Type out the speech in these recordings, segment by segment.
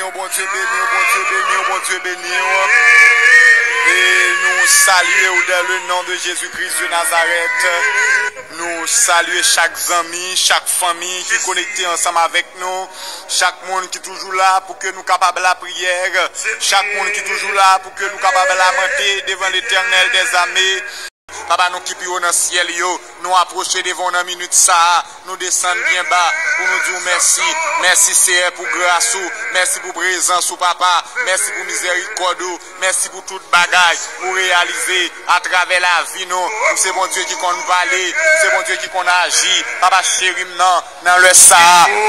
oh bon Dieu béni, oh bon Dieu béni, oh bon Dieu béni. Et nous saluons dans le nom de Jésus-Christ de Nazareth. Nous saluons chaque ami, chaque famille qui est connectée ensemble avec nous. Chaque monde qui est toujours là pour que nous capables la prière. Chaque monde qui est toujours là pour que nous capables la monter devant l'Éternel des armées. Papa, nous qui pions dans le ciel, nous approcher devant une minute ça, nous descendre bien bas pour nous dire merci. Merci Seigneur pour grâce, merci pour présence, papa, merci pour miséricorde, merci pour toute bagaille, pour réaliser à travers la vie, nous. C'est bon Dieu qui compte parler, c'est bon Dieu qui compte agir. Papa, chéri, dans le ça,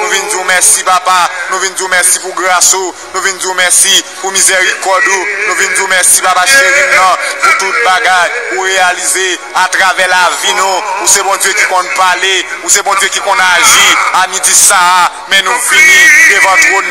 nous venons dire merci, papa, nous venons dire merci pour grâce, nous venons dire merci pour miséricorde, nous venons dire merci, papa, chéri, pour toute bagaille, pour réaliser à travers la vie, nous, où c'est bon Dieu qui compte parler, où c'est bon Dieu qui compte agir, à midi ça, mais nous finissons devant trône.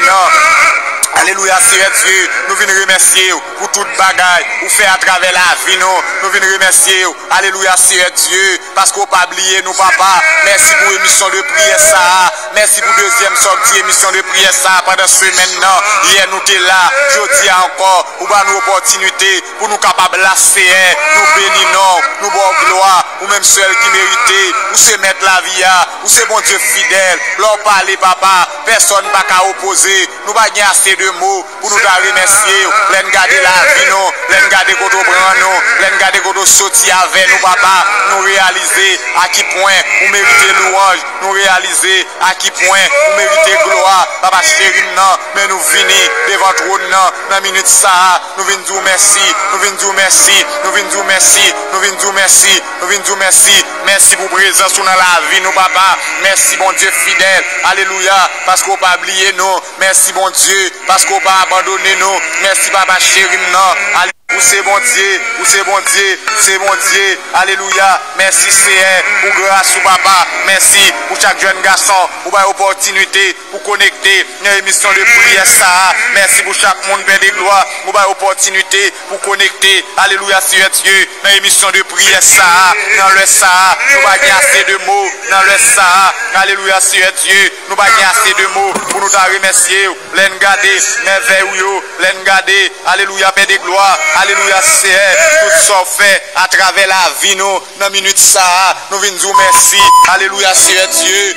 Alléluia, Seigneur Dieu, nous venons remercier pour toute bagaille, ou fait à travers la vie, nous venons remercier, alléluia, Seigneur Dieu, parce qu'on n'a pas oublié nous, papa. Merci pour l'émission de prière, ça. Merci pour deuxième sortie, émission de prière, ça, pendant ce maintenant. Hier, nous sommes là, jeudi encore, ou bien nous opportunité pour nous capables de la CR, nous bénissons, nous bon gloire, ou même seul qui mérite, ou se mettre la vie, ou c'est bon Dieu fidèle, leur parler, papa, personne n'a qu'à opposer, nous pas assez de mots pour nous remercier, l'en garder la vie, nous, l'en garder qu'on prend nous, l'en garder qu'on sortir avec nous, papa, nous réaliser à qui point vous méritez louange, nous réaliser à qui point vous méritez gloire, papa chéri, non, mais nous venons devant trône, dans la minute ça, nous venons dire merci, nous venons dire merci, nous venons dire merci, nous venons dire merci, nous venons dire merci, merci pour présence dans la vie, nous, papa, merci, bon Dieu fidèle, alléluia, parce qu'on n'a pas oublié nous, merci, bon Dieu, parce qu'on n'a pas abandonné nous, merci, papa chéri, non, où c'est bon Dieu, où c'est bon Dieu, c'est bon Dieu, alléluia, merci Seigneur, pour grâce au papa, merci pour chaque jeune garçon, pour l'opportunité, pour connecter une émission de prière ça, merci pour chaque monde bien de gloire, pour l'opportunité, pour connecter, alléluia Seigneur Dieu, une émission de prière ça, dans le ça, nous pas assez de mots, dans le ça, alléluia Seigneur Dieu, nous pas assez de mots, pour nous remercier, l'en garder, merveilleux, l'en garder, alléluia Père de gloire, alléluia, Seigneur, tout ça fait à travers la vie, nous, dans la minute ça, nous venons dire merci, alléluia, Seigneur Dieu.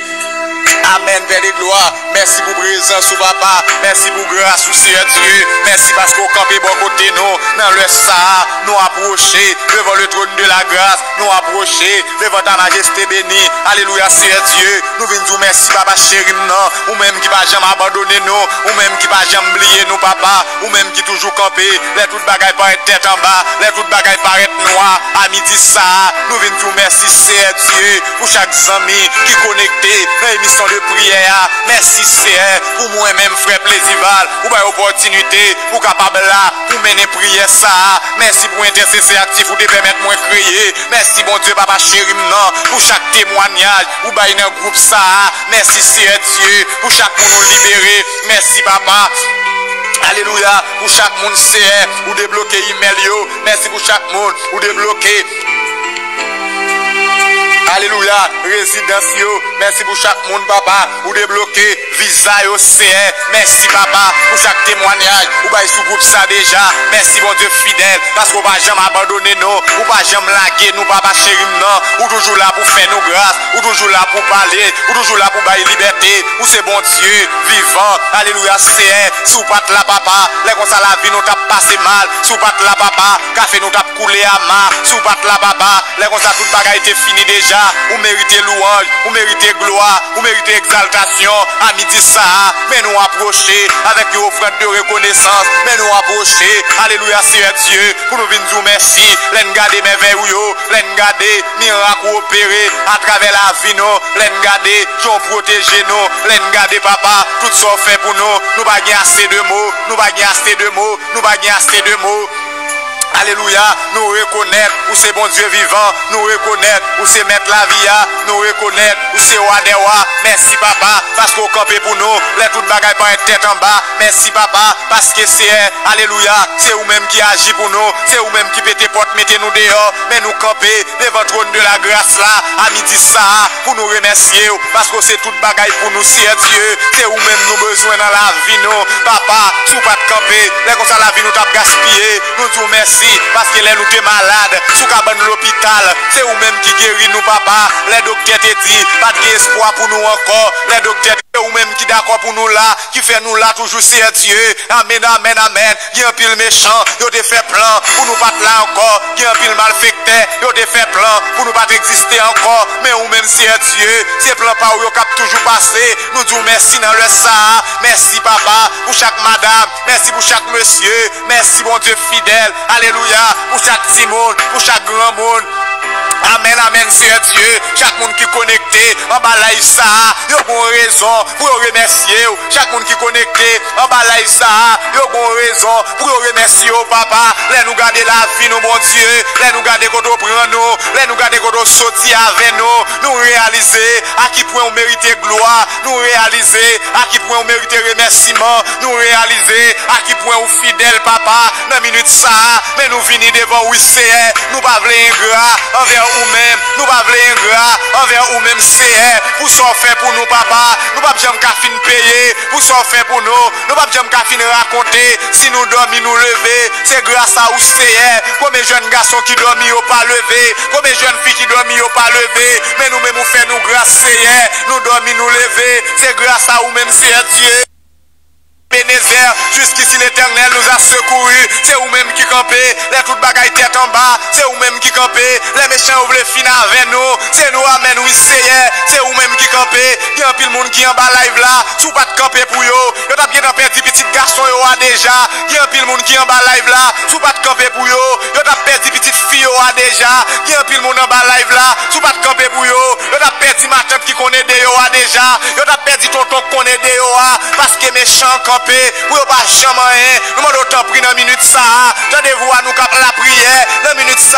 Amen, Père de gloire. Merci pour présence, papa. Merci pour grâce, Seigneur Dieu. Merci parce qu'on campé bon côté nous. Dans le Sahara, nous approcher devant le trône de la grâce. Nous approcher devant ta majesté bénie. Alléluia, Seigneur Dieu. Nous venons dire merci, papa chéri, non. Ou même qui va jamais abandonner nous. Ou même qui va jamais oublier nous, papa. Ou même qui toujours campé. Les toutes bagailles paraissent tête en bas. Les toutes bagailles paraissent noires. À midi, ça. Nous venons dire merci, Seigneur Dieu. Pour chaque ami qui est connecté. Émission de prière, merci Seigneur pour moi-même frère Plaisival, pour l'opportunité pour capable là pour mener prière ça, merci pour intercesser actif pour te permettre moi crier, merci bon Dieu papa chéri non pour chaque témoignage pour bailler dans groupe ça, merci Seigneur Dieu pour chaque monde nous libérer, merci papa. Alléluia, pour chaque monde Seigneur pour débloquer email yo, merci pour chaque monde pour débloquer. Alléluia, résidence yo, merci pour chaque monde papa, ou débloquer visa yo Seigneur, merci papa pour chaque témoignage, ou bail sous groupe ça déjà, merci bon Dieu fidèle, parce qu'on va jamais abandonner nous, ou pas jamais laguer nous papa chéri non, ou toujours là pour faire nos grâces, ou toujours là pour parler, ou toujours là pour bailler liberté, ou c'est bon Dieu vivant, alléluia Seigneur, sous patte la papa, les comme ça la vie nous t'a passé mal, sous patte la papa, café nous t'a coulé à main, sous patte la papa, les comme ça toute bagaille était fini déjà. Ou méritez louange, ou méritez gloire, ou méritez exaltation, à midi ça, mais nous approcher avec une offrande de reconnaissance, mais nous approcher, alléluia Seigneur Dieu, pour nous venir dire merci, l'en garder merveilleux, l'en garder miracle opéré à travers la vie nous, l'en garder, j'en protéger nous, l'en garder papa, tout ça fait pour nous, nous pas assez de mots, nous pas assez de mots, nous pas assez de mots. Alléluia, nous reconnaître où c'est bon Dieu vivant, nous reconnaître où c'est mettre la vie, nous reconnaître où c'est roi des rois. Merci papa, parce qu'on campé pour nous, les toutes bagailles par être tête en bas. Merci papa, parce que c'est, alléluia, c'est vous-même qui agit pour nous, c'est vous-même qui pété porte, mettez nous dehors, mais nous camper devant trône de la grâce là, à midi ça, pour nous remercier, parce que c'est toute bagaille pour nous, c'est Dieu, c'est vous-même nous besoin dans la vie, nous, papa, sous pas de camper, les comme ça la vie nous t'a gaspillé, nous disons merci. Parce que les nous t'es malade, sous cabane l'hôpital, c'est vous-même qui guérit nous papa. Les docteurs te dit, pas d'espoir pour nous encore. Les docteurs c'est vous-même qui d'accord pour nous là, qui fait nous là toujours c'est Dieu. Amen, amen, amen. Il y a un pile méchant, il a fait plan pour nous pas là encore. Il y a un pile malfecté, il a fait plan pour nous pas exister encore. Mais vous-même c'est Dieu, c'est plan par où cap toujours passé. Nous disons merci dans le ça. Merci papa pour chaque madame, merci pour chaque monsieur, merci bon Dieu fidèle. Alléluia, pour chaque petit monde, pour chaque grand monde. Amen, amen, c'est Dieu. Chaque monde qui est connecté en bas live ça, il y a bonne raison pour remercier. Chaque monde qui est connecté en bas live ça, il y a bonne raison pour remercier papa. Laisse nous garder la vie, nous bon Dieu. Laisse nous garder quand on prend nous. Laisse nous garder quand on sortit avec nous. Nous réaliser à qui point on mérite gloire. Nous réaliser à qui point on mérite remerciement. Nous réaliser à qui point on fidèle papa. Dans la minute ça, mais nous venons devant oui c'est. Nous pas voulons ingrat envers vous-même, nous pas voulons ingrat envers vous-même c'est pour ça fait pour nous papa, nous pas jamais qu'à fin payer pour ça fait pour nous pas jamais qu'à fin raconter si nous dormons nous lever, c'est grâce à vous c'est combien jeunes garçons qui dorment au pas lever, combien jeunes filles qui dorment au pas lever, mais nous même nous fait nous grâce c'est nous dormons nous lever, c'est grâce à vous-même c'est Dieu. Bénézer, jusqu'ici l'éternel nous a secouru. C'est vous-même qui campez, les toutes bagailles tête en bas. C'est vous-même qui campez, les méchants ouvrent les finir avec nous. C'est nous, amen, oui, c'est vous-même qui campez. Il y a un pile monde qui en bas live là, sous pas de camper pour yo. Yo t'as bien perdu petit garçon yo a déjà. Il y a un pile monde qui en bas live là, sous pas de camper pour yo. Yo t'as perdu petite fille yo a déjà. Il y a un pile monde en bas live là, sous pas de camper pour yo. Yo t'as perdu ma tante qui connaît des yo a déjà. Yo t'as perdu tonton qui connaît des yo a. Parce que méchant camp pour pas jamais nous m'en autant pris dans minute ça tendez-vous à nous cap la prière dans minute ça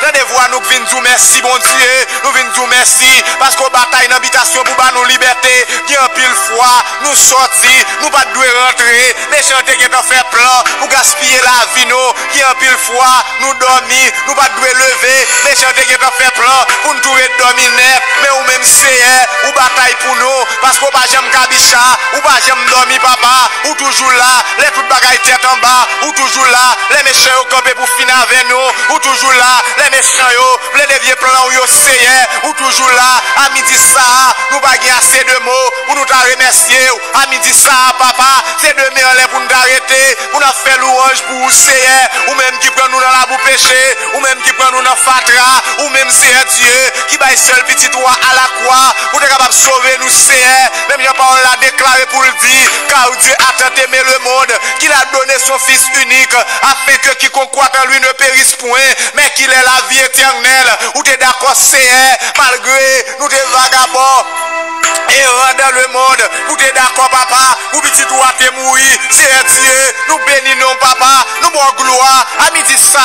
tendez-vous à nous venir dire merci bon Dieu nous venir dire merci parce qu'on bataille dans habitation pour ba nous liberté bien pile fois nous sortir nous pas doit rentrer les chanter qui ont fait plan pour gaspiller la vie nous bien pile fois nous dormir nous pas doit lever les chanter qui ont fait plan pour nous trouver dormir net mais ou même c'est ou bataille pour nous parce qu'on pas jamais kabicha ou pas jamais dormir papa ou toujours là, les toutes bagailles tête en bas, ou toujours là, les méchants au campé pour finir avec nous, ou toujours là, les méchants yo, les dévier plans yo c'est, ou toujours là, à midi ça, nous pas assez de mots, pour nous remercier, à midi ça, papa, c'est demain on pour nous arrêter, pour nous faire louange pour vous c'est, ou même qui prend nous dans la boue péché, ou même qui prend nous dans fatra, ou même c'est Dieu, qui baille seul petit roi à la croix, pour être capable de sauver nous c'est, même Jean-Paul l'a déclaré pour le dire, car Dieu a tant aimé le monde qu'il a donné son fils unique afin que quiconque croit en lui ne périsse point mais qu'il ait la vie éternelle. Ou t'es d'accord c'est malgré nous des vagabonds et dans le monde, vous êtes d'accord papa, vous petit droit te mourir, c'est Dieu, nous bénissons papa, nous bon gloire, à midi ça,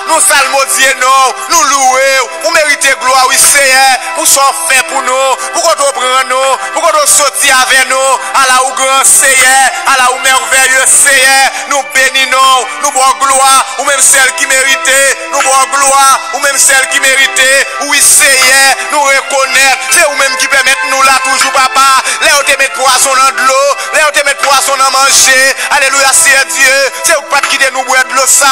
nous salmodier non, nous louer, vous méritez gloire, oui c'est, pour ça fait pour nous, pour qu'on prenne nous, pour qu'on sortir avec nous, à la ou grand c'est, à la ou merveilleux c'est, nous bénissons, nous bon gloire, ou même celle qui méritait, nous bon gloire, ou même celle qui méritait, oui c'est, nous reconnaître, c'est vous même qui permettent nous là toujours papa, là où te mettre poisson dans de l'eau, là où te mettre poisson dans manger, alléluia c'est Dieu, c'est vous pas qui de nous boire de l'eau ça,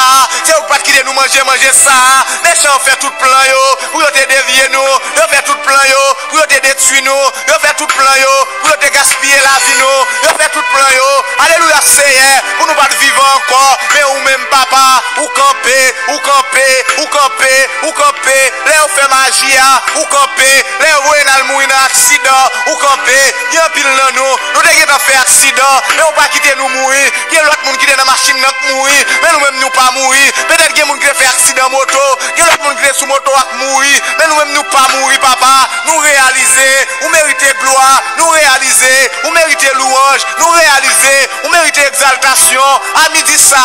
c'est vous pas qui de nous manger ça, méchant fait tout plan yo, pour te dévier nous, yo fait tout plan yo, pour te détruire nous, yo fait tout plan yo, pour te gaspiller la vie nous, yo fait tout plan yo, alléluia c'est, pour nous pas vivre encore, mais ou même papa, ou camper, ou camper, ou camper, ou camper, là où fait magie, ou camper, là où on a mourir dans accident, ou camper, bien pile dans nous devons faire accident, mais on pas quitter nous mourir, il y a l'autre monde qui est dans la machine qui mourir, mais nous même nous pas mourir, peut-être qu'il y a monde qui fait accident moto, il y a l'autre monde qui est sous moto qui mourir, mais nous même nous pas mourir papa, nous réaliser, ou mériter gloire, nous réaliser, ou mériter louange, nous réaliser, ou mériter exaltation. À midi ça,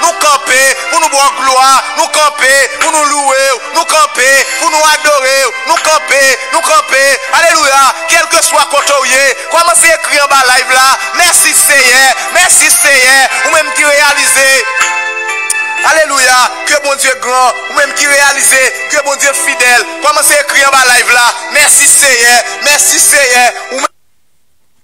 nous camper pour nous boire gloire, nous camper pour nous louer, nous camper pour nous adorer, nous camper, alléluia, quel que soit côté, comment c'est écrit en bas live là, merci Seigneur, ou même qui réaliser. Alléluia, que bon Dieu grand, ou même qui réalise, que bon Dieu fidèle. Comment c'est écrit en bas live là? Merci Seigneur, ou même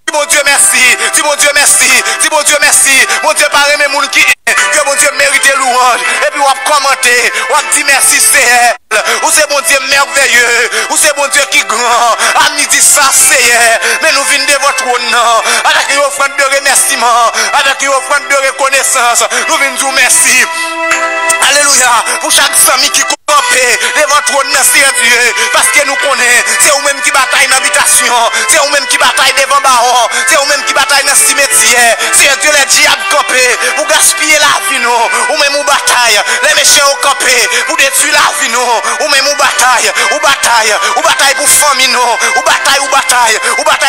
dis bon Dieu merci, dis bon Dieu merci, dis bon Dieu merci, mon Dieu paraît mes moun qui que bon Dieu mérite louange, et puis on va commenter, on va dire merci Seigneur, ou c'est bon Dieu merveilleux, ou c'est bon Dieu qui grand, à midi ça Seigneur, mais nous venons de votre nom, avec une offrande de remerciement, avec une offrande de reconnaissance, nous venons dire merci, alléluia, pour chaque ami qui camper devant trône Seigneur Dieu, parce que nous connaissons, c'est vous-même qui bataille dans l'habitation, c'est vous-même qui bataille devant baron, c'est vous-même qui bataille dans le cimetière, c'est Dieu les diables camper, pour gaspiller la vie nous, ou même ou bataille, les méchants au camper, pour détruire la vie nous, ou même ou bataille pour famille nous, ou bataille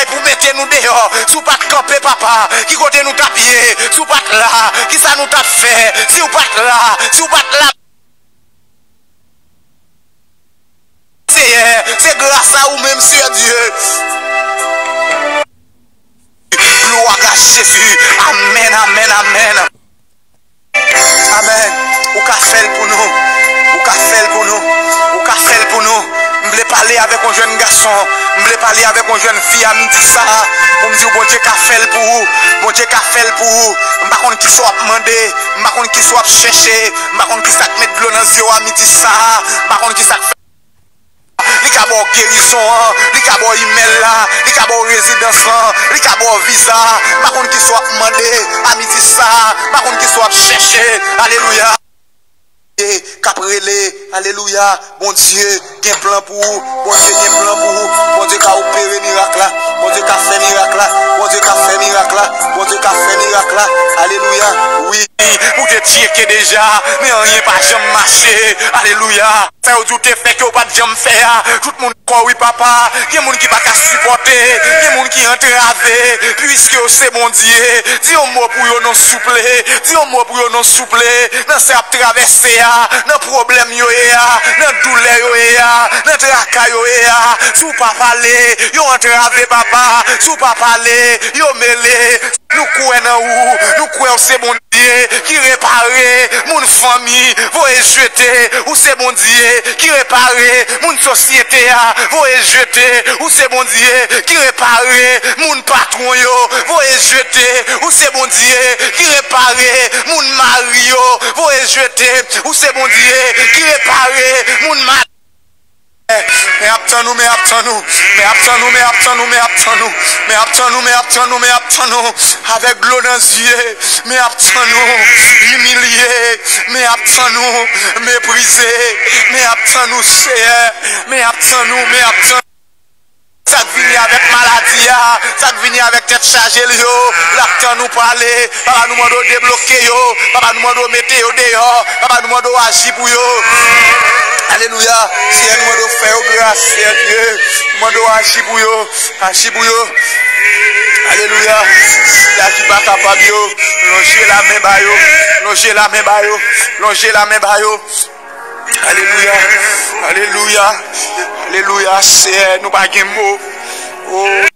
pour mettre nous dehors, sous pas de camper papa, qui côté nous tapier, sous pas là, qui ça nous tape fait, si ou pas là, c'est grâce à vous-même, Seigneur Dieu. Gloire à Jésus. Amen, amen, amen. Amen. Ou qu'a fait pour nous. Ou qu'a fait pour nous. Ou qu'a fait pour nous. Je voulais parler avec un jeune garçon. Je voulais parler avec une jeune fille à midi ça. Pour me dire, bon Dieu qu'a fait pour vous. Bon Dieu qu'a fait pour vous. Je ne sais pas qui soit demandé. Je ne sais pas qui soit cherché. Je ne sais pas qui soit mettre de l'eau dans les yeux à midi ça. Je ne sais pas qui soit li ka bo guérison, li ka bo email là, li ka bo résidence là, li ka bo visa, pa kon ki soit demandé à midi ça, pa kon ki soit cherché. Alléluia. Caprele, alléluia, bon Dieu, gen plan pour vous, bon Dieu, gen plan pour vous, bon Dieu, qu'a opéré miracle là, bon Dieu, qu'a fait miracle là, bon Dieu, qu'a fait miracle là, bon Dieu, qu'a fait miracle là, alléluia, oui, vous te tirer déjà, mais rien pas jamais marché, alléluia, ça vous doute fait que vous pas jamais faire, tout le monde croit oui papa, il y a des gens qui pas supporter, il y a des gens qui entravé, puisque c'est bon Dieu, dis un mot pour vous non souple, dis un mot pour vous non souple, dans cette traversée, dans problème yo ya, dans douleur yo ya, dans tracas yo ya, sous pas parler, yo entravé papa, sous pas parler, yo mêlé, nous croyons où, nous croyons c'est bon Dieu qui répare mon famille, vous jeter, ou c'est bon Dieu qui répare mon société, vous jeter, ou c'est bon Dieu qui répare mon patron yo, vous jeter, ou c'est bon Dieu qui répare mon mari yo, vous jeter, ou c'est bon Dieu qui répare mon mari. Mais attends-nous, avec l'eau dans les yeux, mais attends-nous, humilié, mais attends-nous, méprisé, mais attends-nous, Seigneur, mais attends-nous, ça vient avec maladie, ça vient avec tête chargée, là nous parler, papa nous demande de débloquer, papa nous demande de mettre dehors, papa nous demande d'agir pour yo. Alléluia, si nous demande de faire grâce, Dieu, nous demande d'agir pour yo, Alléluia, si là qui pas capable yo, longer la main ba yo, longer la main ba yo. Alléluia, alléluia, alléluia, c'est nous pas de mots. Oh.